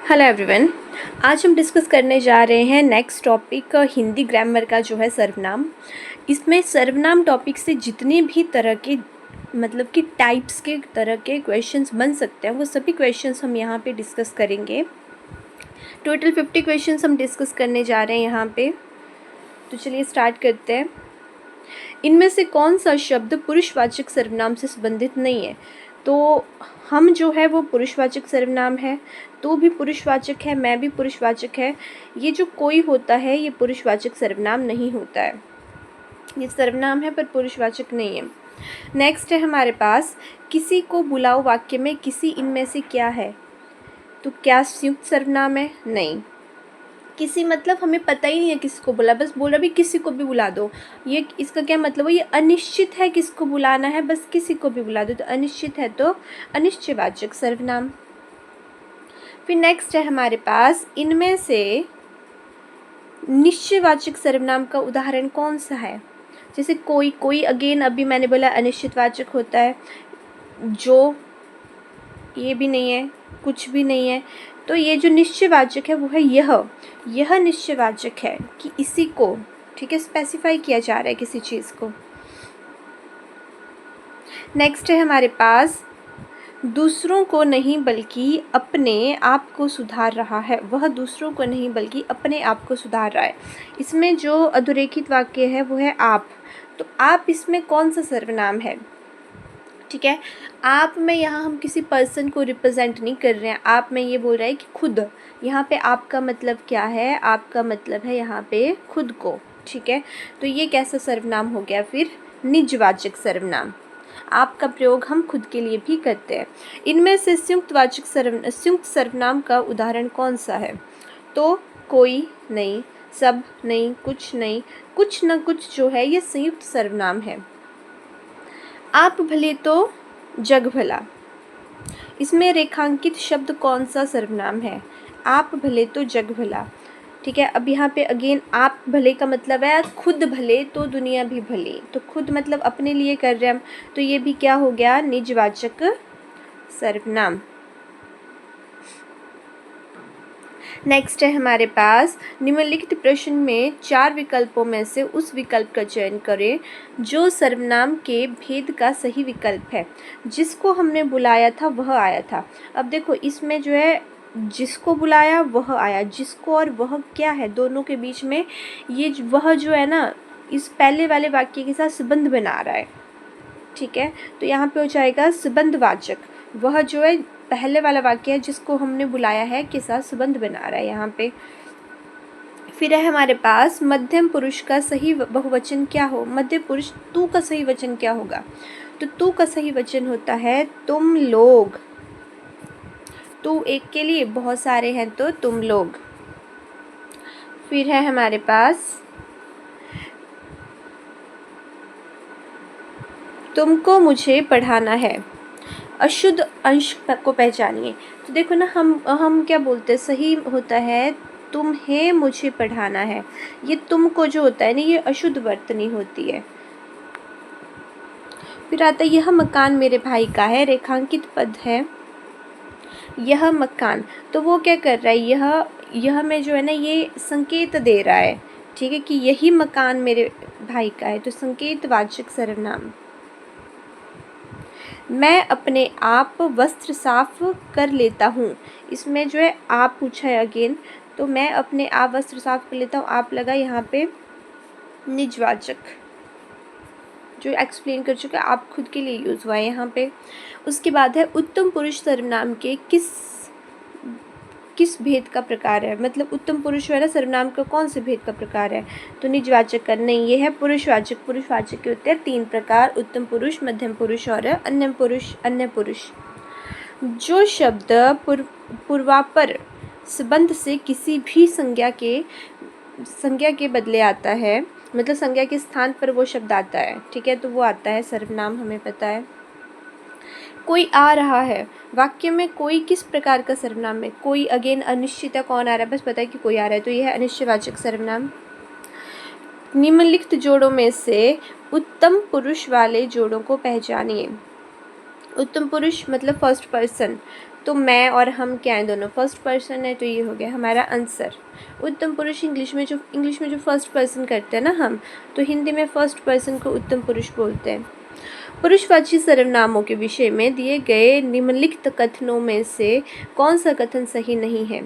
Hello everyone. आज हम discuss करने जा रहे हैं नेक्स्ट टॉपिक हिंदी ग्रामर का जो है सर्वनाम। इसमें सर्वनाम टॉपिक से जितने भी तरह के मतलब कि टाइप्स के तरह के क्वेश्चंस बन सकते हैं वो सभी क्वेश्चंस हम यहाँ पे डिस्कस करेंगे। टोटल 50 क्वेश्चंस हम डिस्कस करने जा रहे हैं यहाँ पे। तो चलिए स्टार्ट करते हैं। इनमें से कौन सा शब्द पुरुषवाचक सर्वनाम से संबंधित नहीं है? तो हम जो है वो पुरुषवाचक सर्वनाम है, तो भी पुरुषवाचक है, मैं भी पुरुषवाचक है। ये जो कोई होता है ये पुरुषवाचक सर्वनाम नहीं होता है, ये सर्वनाम है पर पुरुषवाचक नहीं है। नेक्स्ट है हमारे पास किसी को बुलाओ वाक्य में किसी इनमें से क्या है? तो क्या संयुक्त सर्वनाम है? नहीं। किसी मतलब हमें पता ही नहीं है किसको बुला, बस बोला भी किसी को भी बुला दो। ये इसका क्या मतलब है? ये अनिश्चित है किसको बुलाना है, बस किसी को भी बुला दो। तो अनिश्चित है तो अनिश्चयवाचक सर्वनाम। फिर नेक्स्ट है हमारे पास इनमें से निश्चयवाचक सर्वनाम का उदाहरण कौन सा है? जैसे कोई, कोई अगेन अभी मैंने बोला अनिश्चितवाचक होता है। जो, ये भी नहीं है, कुछ भी नहीं है। तो ये जो निश्चयवाचक है वो है यह निश्चयवाचक है कि इसी को, ठीक है, स्पेसिफाई किया जा रहा है किसी चीज़ को। नेक्स्ट है हमारे पास दूसरों को नहीं बल्कि अपने आप को सुधार रहा है। वह दूसरों को नहीं बल्कि अपने आप को सुधार रहा है। इसमें जो अधोरेखित वाक्य है वो है आप। तो आप इसमें कौन सा सर्वनाम है? ठीक है, आप में यहाँ हम किसी पर्सन को रिप्रेजेंट नहीं कर रहे हैं। आप में ये बोल रहा है कि खुद। यहाँ पे आपका मतलब क्या है? आपका मतलब है यहाँ पे खुद को। ठीक है, तो ये कैसा सर्वनाम हो गया? फिर निजवाचक सर्वनाम। आपका प्रयोग हम खुद के लिए भी करते हैं। इनमें से संयुक्त सर्वनाम का उदाहरण कौन सा है? तो कोई नहीं, सब नहीं, कुछ नहीं, कुछ न कुछ जो है ये संयुक्त सर्वनाम है। आप भले तो जग भला, इसमें रेखांकित शब्द कौन सा सर्वनाम है? आप भले तो जग भला। ठीक है, अब यहाँ पे अगेन आप भले का मतलब है खुद भले तो दुनिया भी भली। तो खुद मतलब अपने लिए कर रहे हैं हम, तो ये भी क्या हो गया? निजवाचक सर्वनाम। नेक्स्ट है हमारे पास निम्नलिखित प्रश्न में 4 विकल्पों में से उस विकल्प का चयन करें जो सर्वनाम के भेद का सही विकल्प है। जिसको हमने बुलाया था वह आया था। अब देखो इसमें जो है जिसको बुलाया वह आया, जिसको और वह क्या है दोनों के बीच में ये वह जो है ना इस पहले वाले वाक्य के साथ संबंध बना रहा है। ठीक है, तो यहाँ पे हो जाएगा संबंधवाचक। वह जो है पहले वाला वाक्य है जिसको हमने बुलाया है के साथ संबंध बना रहा है यहाँ पे। फिर है हमारे पास मध्यम पुरुष का सही बहुवचन क्या हो? मध्य पुरुष तू का सही वचन क्या होगा? तो तू का सही वचन होता है तुम लोग। तू एक के लिए, बहुत सारे हैं तो तुम लोग। फिर है हमारे पास तुमको मुझे पढ़ाना है। अशुद्ध अंश को पहचानिए। तो देखो ना हम क्या बोलते हैं? सही होता है तुम्हें मुझे पढ़ाना है। ये तुमको जो होता है ना ये अशुद्ध वर्तनी होती है। फिर आता है यह मकान मेरे भाई का है। रेखांकित पद है यह मकान। तो वो क्या कर रहा है? यह में जो है ना ये संकेत दे रहा है, ठीक है, कि यही मकान मेरे भाई का है। तो संकेतवाचक सर्वनाम। मैं अपने आप वस्त्र साफ कर लेता हूँ। इसमें जो है आप पूछा है अगेन, तो मैं अपने आप वस्त्र साफ कर लेता हूँ। आप लगा यहाँ पे निजवाचक जो एक्सप्लेन कर चुका, आप खुद के लिए यूज़ हुआ है यहाँ पे। उसके बाद है उत्तम पुरुष सर्वनाम के किस भेद का प्रकार है? मतलब उत्तम पुरुष है ना सर्वनाम का कौन से भेद का प्रकार है? तो निजवाचक का नहीं, ये है पुरुषवाचक। पुरुषवाचक के होते हैं 3 प्रकार: उत्तम पुरुष, मध्यम पुरुष और अन्य पुरुष। जो शब्द पूर्वापर संबंध से किसी भी संज्ञा के बदले आता है, मतलब संज्ञा के स्थान पर वो शब्द आता है, ठीक है, तो वो आता है सर्वनाम, हमें पता है। कोई आ रहा है, वाक्य में कोई किस प्रकार का सर्वनाम है? कोई अगेन अनिश्चित है, कौन आ रहा है बस पता है कि कोई आ रहा है, तो यह है अनिश्चयवाचक सर्वनाम। निम्नलिखित जोड़ों में से उत्तम पुरुष वाले जोड़ों को पहचानिए। उत्तम पुरुष मतलब फर्स्ट पर्सन, तो मैं और हम क्या हैं, दोनों फर्स्ट पर्सन है, तो ये हो गया हमारा आंसर। उत्तम पुरुष इंग्लिश में जो फर्स्ट पर्सन करते हैं ना हम, तो हिंदी में फर्स्ट पर्सन को उत्तम पुरुष बोलते हैं। पुरुषवाची सर्वनामों के विषय में दिए गए निम्नलिखित कथनों में से कौन सा कथन सही नहीं है।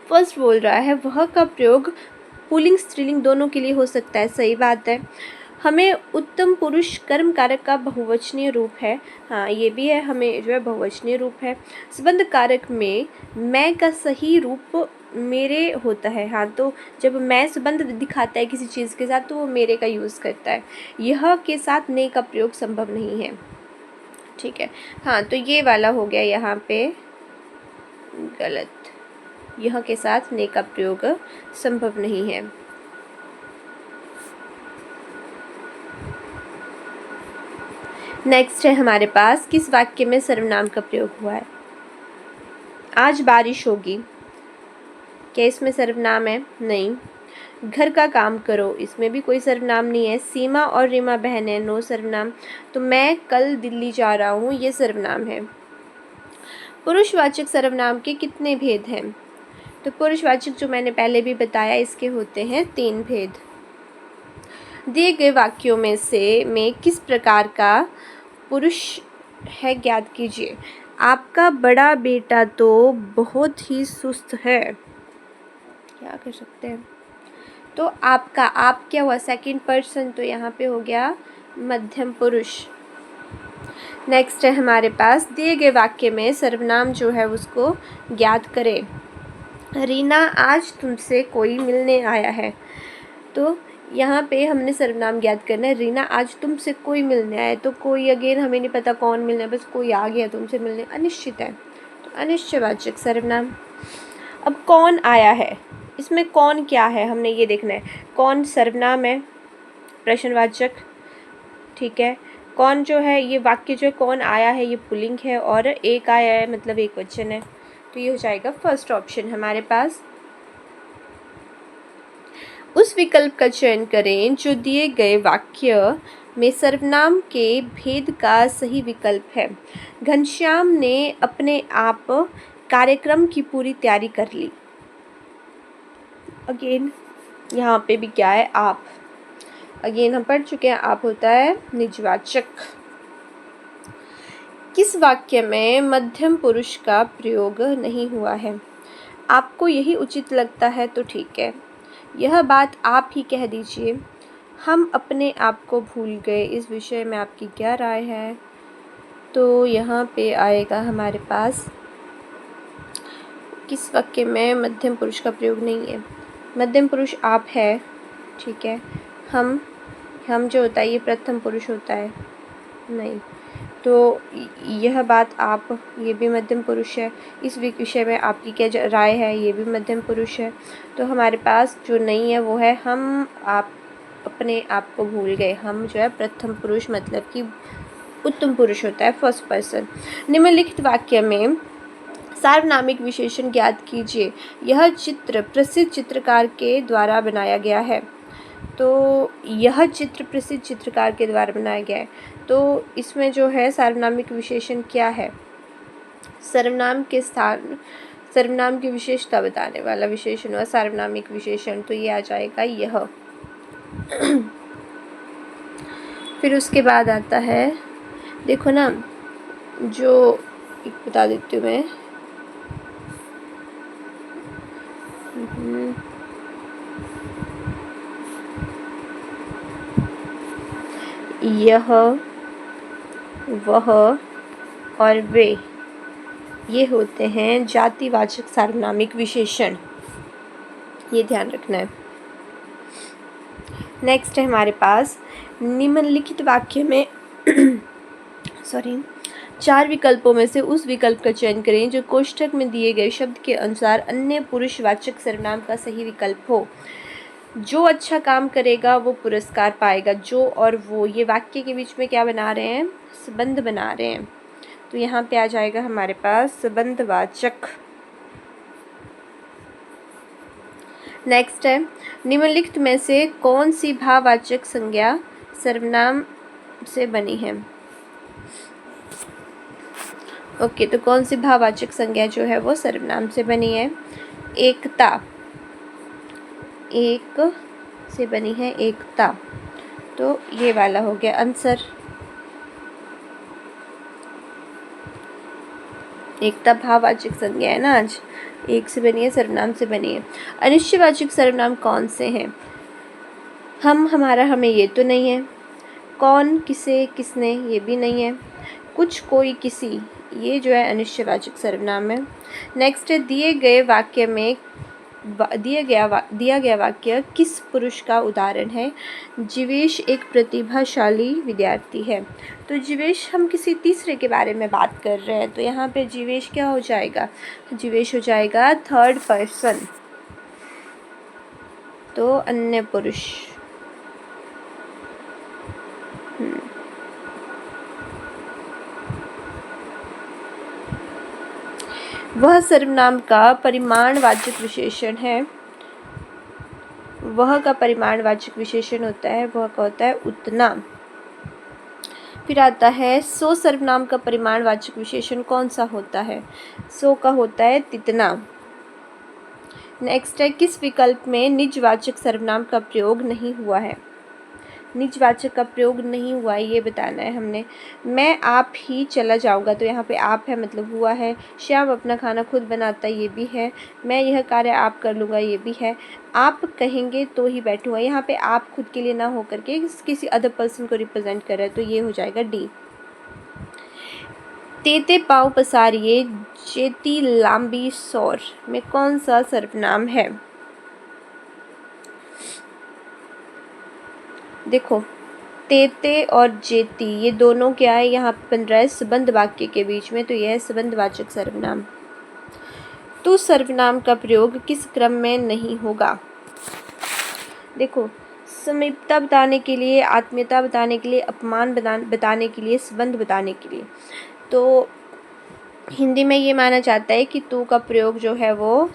फर्स्ट बोल रहा है वह का प्रयोग पुल्लिंग स्त्रीलिंग दोनों के लिए हो सकता है, सही बात है। हमें उत्तम पुरुष कर्म कारक का बहुवचनीय रूप है, हाँ ये भी है, हमें जो है बहुवचनीय रूप है। संबंध कारक में मैं का सही रूप मेरे होता है, हाँ तो जब मैं संबंध दिखाता है किसी चीज़ के साथ तो वो मेरे का यूज़ करता है। यह के साथ ने का प्रयोग संभव नहीं है, ठीक है। हाँ तो ये वाला हो गया यहाँ पे गलत, यह के साथ ने का प्रयोग संभव नहीं है। नेक्स्ट है हमारे पास, किस वाक्य में सर्वनाम का प्रयोग हुआ है। आज बारिश होगी, क्या इसमें सर्वनाम है? नहीं। घर का काम करो, इसमें भी कोई सर्वनाम नहीं है। सीमा और रीमा बहनें, नो सर्वनाम। तो मैं कल दिल्ली जा रहा हूँ, ये सर्वनाम है। पुरुषवाचक सर्वनाम के कितने भेद हैं? तो पुरुषवाचक जो मैंने पहले भी बताया, इसके होते हैं 3 भेद। दिए गए वाक्यों में से किस प्रकार का पुरुष है ज्ञात कीजिए। आपका बड़ा बेटा तो बहुत ही सुस्त है, क्या कर सकते हैं। तो आपका, आप क्या हुआ, सेकंड पर्सन, तो यहाँ पे हो गया मध्यम पुरुष। नेक्स्ट है हमारे पास, दिए गए वाक्य में सर्वनाम जो है उसको ज्ञात करें। रीना आज तुमसे कोई मिलने आया है, तो यहाँ पे हमने सर्वनाम ज्ञात करना है। रीना आज तुमसे कोई मिलने आया, तो कोई अगेन हमें नहीं पता कौन मिलना है, बस कोई आ गया तुमसे मिलने, अनिश्चित है, तो अनिश्चयवाचक सर्वनाम। अब कौन आया है, इसमें कौन क्या है हमने ये देखना है। कौन सर्वनाम है, प्रश्नवाचक, ठीक है। कौन जो है, ये वाक्य जो है कौन आया है, ये पुल्लिंग है, और एक आया है मतलब एक वचन है, तो ये हो जाएगा फर्स्ट ऑप्शन हमारे पास। उस विकल्प का चयन करें जो दिए गए वाक्य में सर्वनाम के भेद का सही विकल्प है। घनश्याम ने अपने आप कार्यक्रम की पूरी तैयारी कर ली। अगेन यहाँ पे भी क्या है, आप। अगेन हम पढ़ चुके हैं, आप होता है निजवाचक। किस वाक्य में मध्यम पुरुष का प्रयोग नहीं हुआ है? आपको यही उचित लगता है तो ठीक है, यह बात आप ही कह दीजिए। हम अपने आप को भूल गए, इस विषय में आपकी क्या राय है? तो यहाँ पे आएगा हमारे पास, किस वाक्य में मध्यम पुरुष का प्रयोग नहीं है। मध्यम पुरुष आप है, ठीक है। हम जो होता है ये प्रथम पुरुष होता है, नहीं। तो यह बात आप, ये भी मध्यम पुरुष है। इस विषय में आपकी क्या राय है, ये भी मध्यम पुरुष है। तो हमारे पास जो नहीं है वो है हम आप अपने आप को भूल गए। हम जो है प्रथम पुरुष मतलब कि उत्तम पुरुष होता है, फर्स्ट पर्सन। निम्नलिखित वाक्य में सार्वनामिक विशेषण ज्ञात कीजिए। यह चित्र प्रसिद्ध चित्रकार के द्वारा बनाया गया है, तो यह चित्र प्रसिद्ध चित्रकार के द्वारा बनाया गया है, तो इसमें जो है सार्वनामिक विशेषण क्या है? सर्वनाम के स्थान, सर्वनाम की विशेषता बताने वाला विशेषण हुआ सार्वनामिक विशेषण, तो ये आ जाएगा यह। फिर उसके बाद आता है, देखो ना, जो एक बता देती हूँ मैं, यह, वह और वे, ये होते हैं जातिवाचक सार्वनामिक विशेषण, ये ध्यान रखना है। नेक्स्ट है हमारे पास, निम्नलिखित वाक्य में चार विकल्पों में से उस विकल्प का चयन करें जो कोष्ठक में दिए गए शब्द के अनुसार अन्य पुरुषवाचक सर्वनाम का सही विकल्प हो। जो अच्छा काम करेगा वो पुरस्कार पाएगा। जो और वो, ये वाक्य के बीच में क्या बना रहे हैं, संबंध बना रहे हैं, तो यहाँ पे आ जाएगा हमारे पास संबंधवाचक। नेक्स्ट है, निम्नलिखित में से कौन सी भाववाचक संज्ञा सर्वनाम से बनी है? ओके, तो कौन सी भाववाचक संज्ञा जो है वो सर्वनाम से बनी है? एकता, एक से बनी है एकता, तो ये वाला हो गया आंसर। एकता भाववाचक संज्ञा है ना, आज एक से बनी है, सर्वनाम से बनी है। अनिश्चयवाचक सर्वनाम कौन से हैं? हम, हमारा, हमें, ये तो नहीं है। कौन, किसे, किसने, ये भी नहीं है। कुछ, कोई, किसी, ये जो है अनिश्चयवाचक सर्वनाम है। नेक्स्ट है, दिए गए वाक्य में दिया गया वाक्य किस पुरुष का उदाहरण है? जीवेश एक प्रतिभाशाली विद्यार्थी है। तो जीवेश, हम किसी तीसरे के बारे में बात कर रहे हैं, तो यहाँ पे जीवेश क्या हो जाएगा? जीवेश हो जाएगा थर्ड पर्सन, तो अन्य पुरुष। वह सर्वनाम का परिमाणवाचक विशेषण है। वह का परिमाणवाचक विशेषण होता है, वह का होता है उतना। फिर आता है सो सर्वनाम का परिमाणवाचक विशेषण कौन सा होता है? सो का होता है तितना। नेक्स्ट है, किस विकल्प में निजवाचक सर्वनाम का प्रयोग नहीं हुआ है? निजवाचक का प्रयोग नहीं हुआ है, ये बताना है हमने। मैं आप ही चला जाऊंगा, तो यहाँ पे आप है मतलब हुआ है। श्याम अपना खाना खुद बनाता है, ये भी है। मैं यह कार्य आप कर लूँगा, ये भी है। आप कहेंगे तो ही बैठूंगा, यहाँ पे आप खुद के लिए ना हो करके किसी अदर पर्सन को रिप्रेजेंट कर रहा है, तो ये हो जाएगा डी। तेते पाँव पसारिए जेती लांबी सौर में कौन सा सर्वनाम है? देखो, तेते और जेती ये दोनों क्या है, यहाँ पे बन रहा है संबंध वाक्य के बीच में, तो यह है संबंधवाचक सर्वनाम। तो सर्वनाम का प्रयोग किस क्रम में नहीं होगा? देखो, समीपता बताने के लिए, आत्मीयता बताने के लिए, अपमान बताने के लिए, संबंध बताने के लिए, तो हिंदी में ये माना जाता है कि तू का प्रयोग जो है वो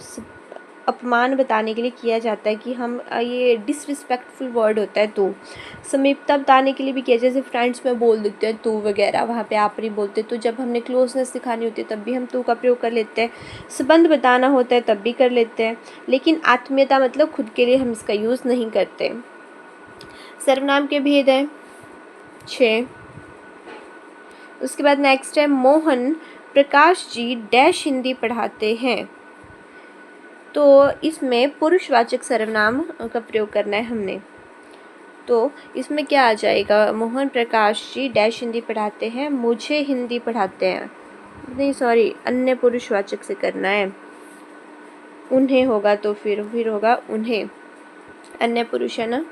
अपमान बताने के लिए किया जाता है, कि हम ये डिसरिस्पेक्टफुल वर्ड होता है तू। समीपता बताने के लिए भी किया, जैसे फ्रेंड्स में बोल देते हैं तू वगैरह, वहाँ पे आप नहीं बोलते। तो जब हमने क्लोजनेस दिखानी होती है तब भी हम तू का प्रयोग कर लेते हैं। संबंध बताना होता है तब भी कर लेते हैं, लेकिन आत्मीयता मतलब खुद के लिए हम इसका यूज़ नहीं करते। सर्वनाम के भेद हैं 6। उसके बाद नेक्स्ट है, मोहन प्रकाश जी डैश हिंदी पढ़ाते हैं, तो इसमें पुरुषवाचक सर्वनाम का प्रयोग करना है हमने। तो इसमें क्या आ जाएगा? मोहन प्रकाश जी डैश हिंदी पढ़ाते हैं, मुझे हिंदी पढ़ाते हैं, नहीं सॉरी, अन्य पुरुषवाचक से करना है। उन्हें होगा तो फिर होगा उन्हें, अन्य पुरुष है ना।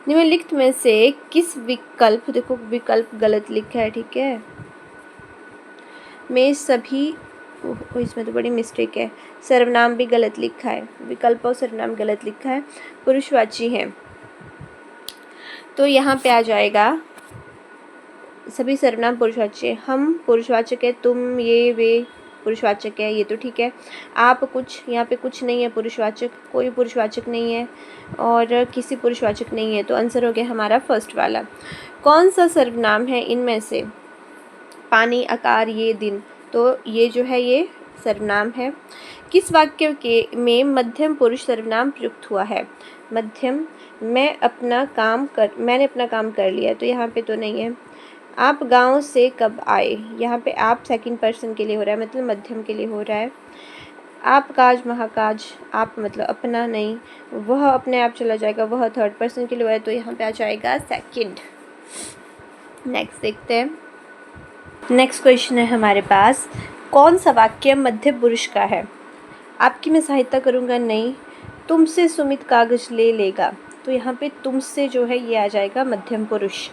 निम्नलिखित में से किस विकल्प, देखो विकल्प गलत लिखा है, ठीक है, में सभी, इसमें तो बड़ी मिस्टेक है, सर्वनाम भी गलत लिखा है, विकल्प और सर्वनाम गलत लिखा है, पुरुषवाची हैं। तो यहाँ पे आ जाएगा सभी सर्वनाम पुरुषवाची है। हम पुरुषवाचक है, तुम, ये, वे पुरुषवाचक है, ये तो ठीक है। आप, कुछ, यहाँ पे कुछ नहीं है पुरुषवाचक, कोई पुरुषवाचक नहीं है और किसी पुरुषवाचक नहीं है, तो आंसर हो गया हमारा फर्स्ट वाला। कौन सा सर्वनाम है इनमें से? पानी, आकार, ये, दिन, तो ये जो है ये सर्वनाम है। किस वाक्य के में मध्यम पुरुष सर्वनाम प्रयुक्त हुआ है? मध्यम, मैंने अपना काम कर लिया, तो यहाँ पे तो नहीं है। आप गांव से कब आए, यहाँ पे आप सेकंड पर्सन के लिए हो रहा है, मतलब मध्यम के लिए हो रहा है। आप काज, महाकाज, आप मतलब अपना नहीं, वह अपने आप चला जाएगा, वह थर्ड पर्सन के लिए हो रहा है, तो यहाँ पे आ जाएगा सेकंड। नेक्स्ट देखते हैं। नेक्स्ट क्वेश्चन है हमारे पास, कौन सा वाक्य मध्य पुरुष का है? आपकी मैं सहायता करूँगा, नहीं। तुमसे सुमित कागज ले लेगा, तो यहाँ पे तुमसे जो है ये आ जाएगा मध्यम पुरुष।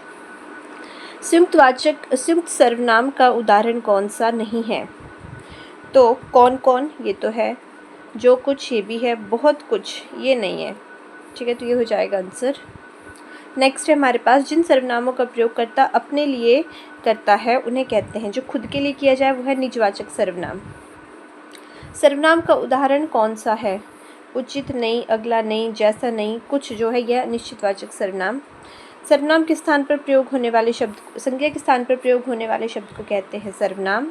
संयुक्त सर्वनाम का उदाहरण कौन सा नहीं है? तो कौन कौन, ये तो है। जो कुछ, ये भी है। बहुत कुछ, ये नहीं है, ठीक है, तो ये हो जाएगा आंसर। नेक्स्ट है हमारे पास, जिन सर्वनामों का प्रयोगकर्ता अपने लिए करता है उन्हें कहते हैं, जो खुद के लिए किया जाए वह है निजवाचक सर्वनाम। सर्वनाम का उदाहरण कौन सा है? उचित नहीं, अगला नहीं, जैसा नहीं, कुछ जो है यह निश्चितवाचक सर्वनाम। सर्वनाम के स्थान पर प्रयोग होने वाले शब्द, संज्ञा के स्थान पर प्रयोग होने वाले शब्द को कहते हैं सर्वनाम।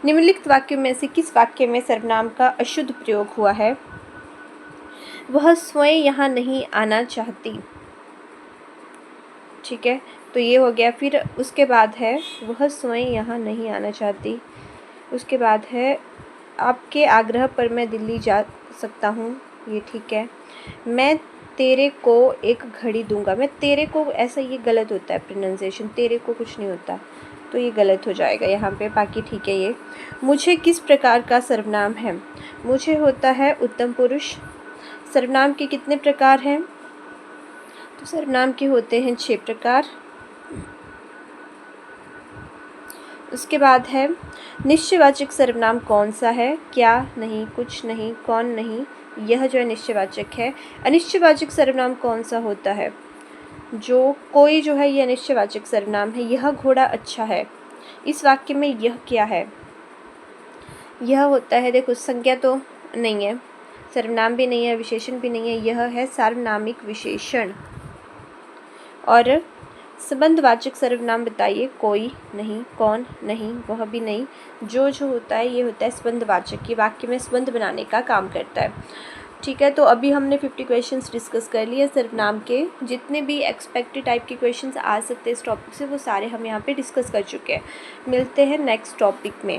निम्नलिखित वाक्यों में से किस वाक्य में सर्वनाम का अशुद्ध प्रयोग हुआ है? वह स्वयं यहाँ नहीं आना चाहती। ठीक है, तो ये हो गया। फिर उसके बाद है वह स्वयं यहाँ नहीं आना चाहती। उसके बाद है आपके आग्रह पर मैं दिल्ली जा सकता हूँ, ये ठीक है। मैं तेरे को एक घड़ी दूंगा। मैं तेरे को, ऐसा ये गलत होता है प्रोनाउंसिएशन, तेरे को कुछ नहीं होता, तो ये गलत हो जाएगा यहाँ पे, बाकी ठीक है ये। मुझे किस प्रकार का सर्वनाम है? मुझे होता है उत्तम पुरुष। सर्वनाम के कितने प्रकार हैं? तो सर्वनाम के होते हैं 6 प्रकार। उसके बाद है निश्चयवाचक सर्वनाम कौन सा है? क्या, नहीं, कुछ नहीं, कौन नहीं, यह जो है निश्चयवाचक है। अनिश्चयवाचक सर्वनाम कौन सा होता है? जो, कोई जो है ये अनिश्चयवाचक सर्वनाम है। यह घोड़ा अच्छा है। इस वाक्य में यह क्या है? यह होता है, देखो संज्ञा तो नहीं है, सर्वनाम भी नहीं है, विशेषण भी नहीं है, यह है सार्वनामिक विशेषण। और संबंधवाचक सर्वनाम बताइए। कोई नहीं, कौन नहीं, वह भी नहीं। जो होता है ये होता है संबंधवाचक, ये वाक्य में संबंध बनाने का काम करता है। ठीक है, तो अभी हमने 50 क्वेश्चंस डिस्कस कर लिए सर्वनाम के। जितने भी एक्सपेक्टेड टाइप के क्वेश्चंस आ सकते हैं इस टॉपिक से, वो सारे हम यहाँ पे डिस्कस कर चुके हैं। मिलते हैं नेक्स्ट टॉपिक में।